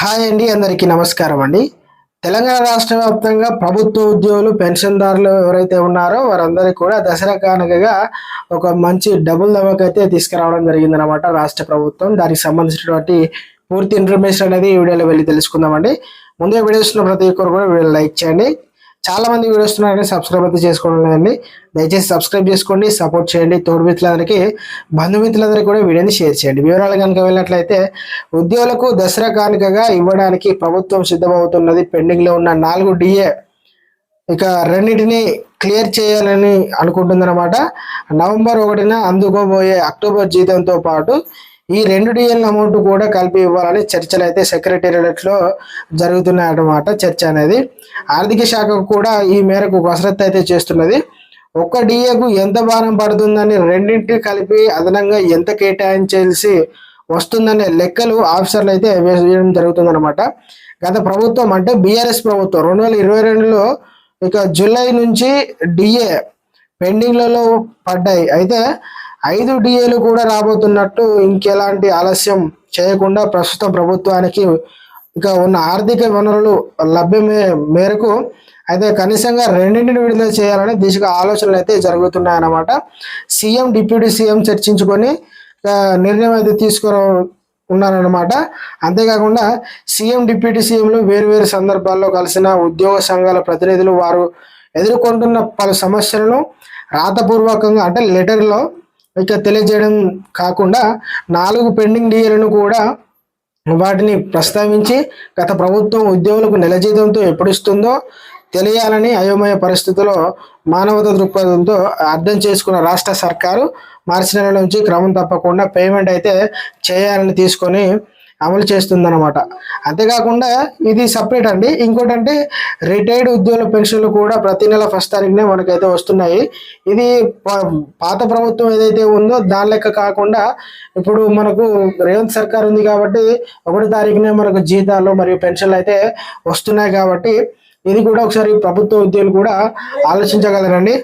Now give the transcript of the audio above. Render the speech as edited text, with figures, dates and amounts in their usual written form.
Hi అండి, అందరికీ నమస్కారం అండి. తెలంగాణ రాష్ట్ర వ్యాప్తంగా ప్రభుత్వ ఉద్యోగులు, పెన్షన్దారులు ఎవరైతే ఉన్నారో వారందరికీ కూడా దసరా కానుకగా ఒక మంచి డబుల్ ధమాకైతే తీసుకురావడం జరిగిందనమాట రాష్ట్ర ప్రభుత్వం. దానికి సంబంధించినటువంటి పూర్తి ఇన్ఫర్మేషన్ అనేది ఈ వీడియోలో వెళ్ళి తెలుసుకుందామండి. ముందే వీడియోస్ ప్రతి ఒక్కరు కూడా వీడియో లైక్ చేయండి. చాలా మంది వీడియోస్ ఉన్నారని సబ్స్క్రైబ్ అయితే చేసుకోవడం లేదండి. దయచేసి సబ్స్క్రైబ్ చేసుకోండి, సపోర్ట్ చేయండి. తోడు మిత్రులందరికీ, బంధుమిత్రులందరికీ కూడా వీడియోని షేర్ చేయండి. వివరాలు కనుక వెళ్ళినట్లయితే, ఉద్యోగులకు దసరా కానుకగా ఇవ్వడానికి ప్రభుత్వం సిద్ధమవుతున్నది. పెండింగ్లో ఉన్న 4 డిఏ ఇక రెండింటిని క్లియర్ చేయాలని అనుకుంటుందన్నమాట. నవంబర్ 1న అందుకోబోయే అక్టోబర్ జీతంతో పాటు ఈ 2 డిఎల్ అమౌంట్ కూడా కలిపి ఇవ్వాలని చర్చలు అయితే సెక్రటేరియట్లో జరుగుతున్నాయన్నమాట. చర్చ అనేది ఆర్థిక శాఖకు కూడా ఈ మేరకు కసరత్తు అయితే చేస్తున్నది. ఒక్క డిఏకు ఎంత భారం పడుతుందని, రెండింటిని కలిపి అదనంగా ఎంత కేటాయించాల్సి వస్తుందనే లెక్కలు ఆఫీసర్లు అయితే వేయడం జరుగుతుందన్నమాట. గత ప్రభుత్వం అంటే బీఆర్ఎస్ ప్రభుత్వం 2022లో ఇక జూలై నుంచి డిఏ పెండింగ్లలో పడ్డాయి. అయితే 5 డిఏలు కూడా రాబోతున్నట్టు ఇంకెలాంటి ఆలస్యం చేయకుండా ప్రస్తుతం ప్రభుత్వానికి ఇక ఉన్న ఆర్థిక వనరులు లభ్యం మేరకు అయితే కనీసంగా రెండింటిని విడుదల చేయాలని దిశగా ఆలోచనలు అయితే జరుగుతున్నాయన్నమాట. సీఎం, డిప్యూటీ సీఎం చర్చించుకొని నిర్ణయం అయితే ఉన్నారన్నమాట. అంతేకాకుండా సీఎం, డిప్యూటీ సీఎంలు వేరు సందర్భాల్లో కలిసిన ఉద్యోగ సంఘాల ప్రతినిధులు వారు ఎదుర్కొంటున్న పలు సమస్యలను రాతపూర్వకంగా అంటే లెటర్లో ఇక తెలియజేయడం కాకుండా 4 పెండింగ్ డిఏలను కూడా వాటిని ప్రస్తావించి గత ప్రభుత్వం ఉద్యోగులకు నెల జీతంతో ఎప్పుడు ఇస్తుందో తెలియాలని అయోమయ పరిస్థితుల్లో మానవతా దృక్పథంతో అర్థం చేసుకున్న రాష్ట్ర సర్కారు మార్చి నెల నుంచి క్రమం తప్పకుండా పేమెంట్ అయితే చేయాలని తీసుకొని అమలు చేస్తుందన్నమాట. అంతేకాకుండా ఇది సపరేట్ అండి. ఇంకోటి అంటే రిటైర్డ్ ఉద్యోగుల పెన్షన్లు కూడా ప్రతి నెల 1st తారీఖునే మనకైతే వస్తున్నాయి. ఇది పాత ప్రభుత్వం ఏదైతే ఉందో దాని లెక్క కాకుండా ఇప్పుడు మనకు రేవంత్ సర్కార్ ఉంది కాబట్టి 1వ తారీఖునే మనకు జీతాలు మరియు పెన్షన్లు అయితే వస్తున్నాయి. కాబట్టి ఇది కూడా ఒకసారి ప్రభుత్వ ఉద్యోగులు కూడా ఆలోచించగలరండి.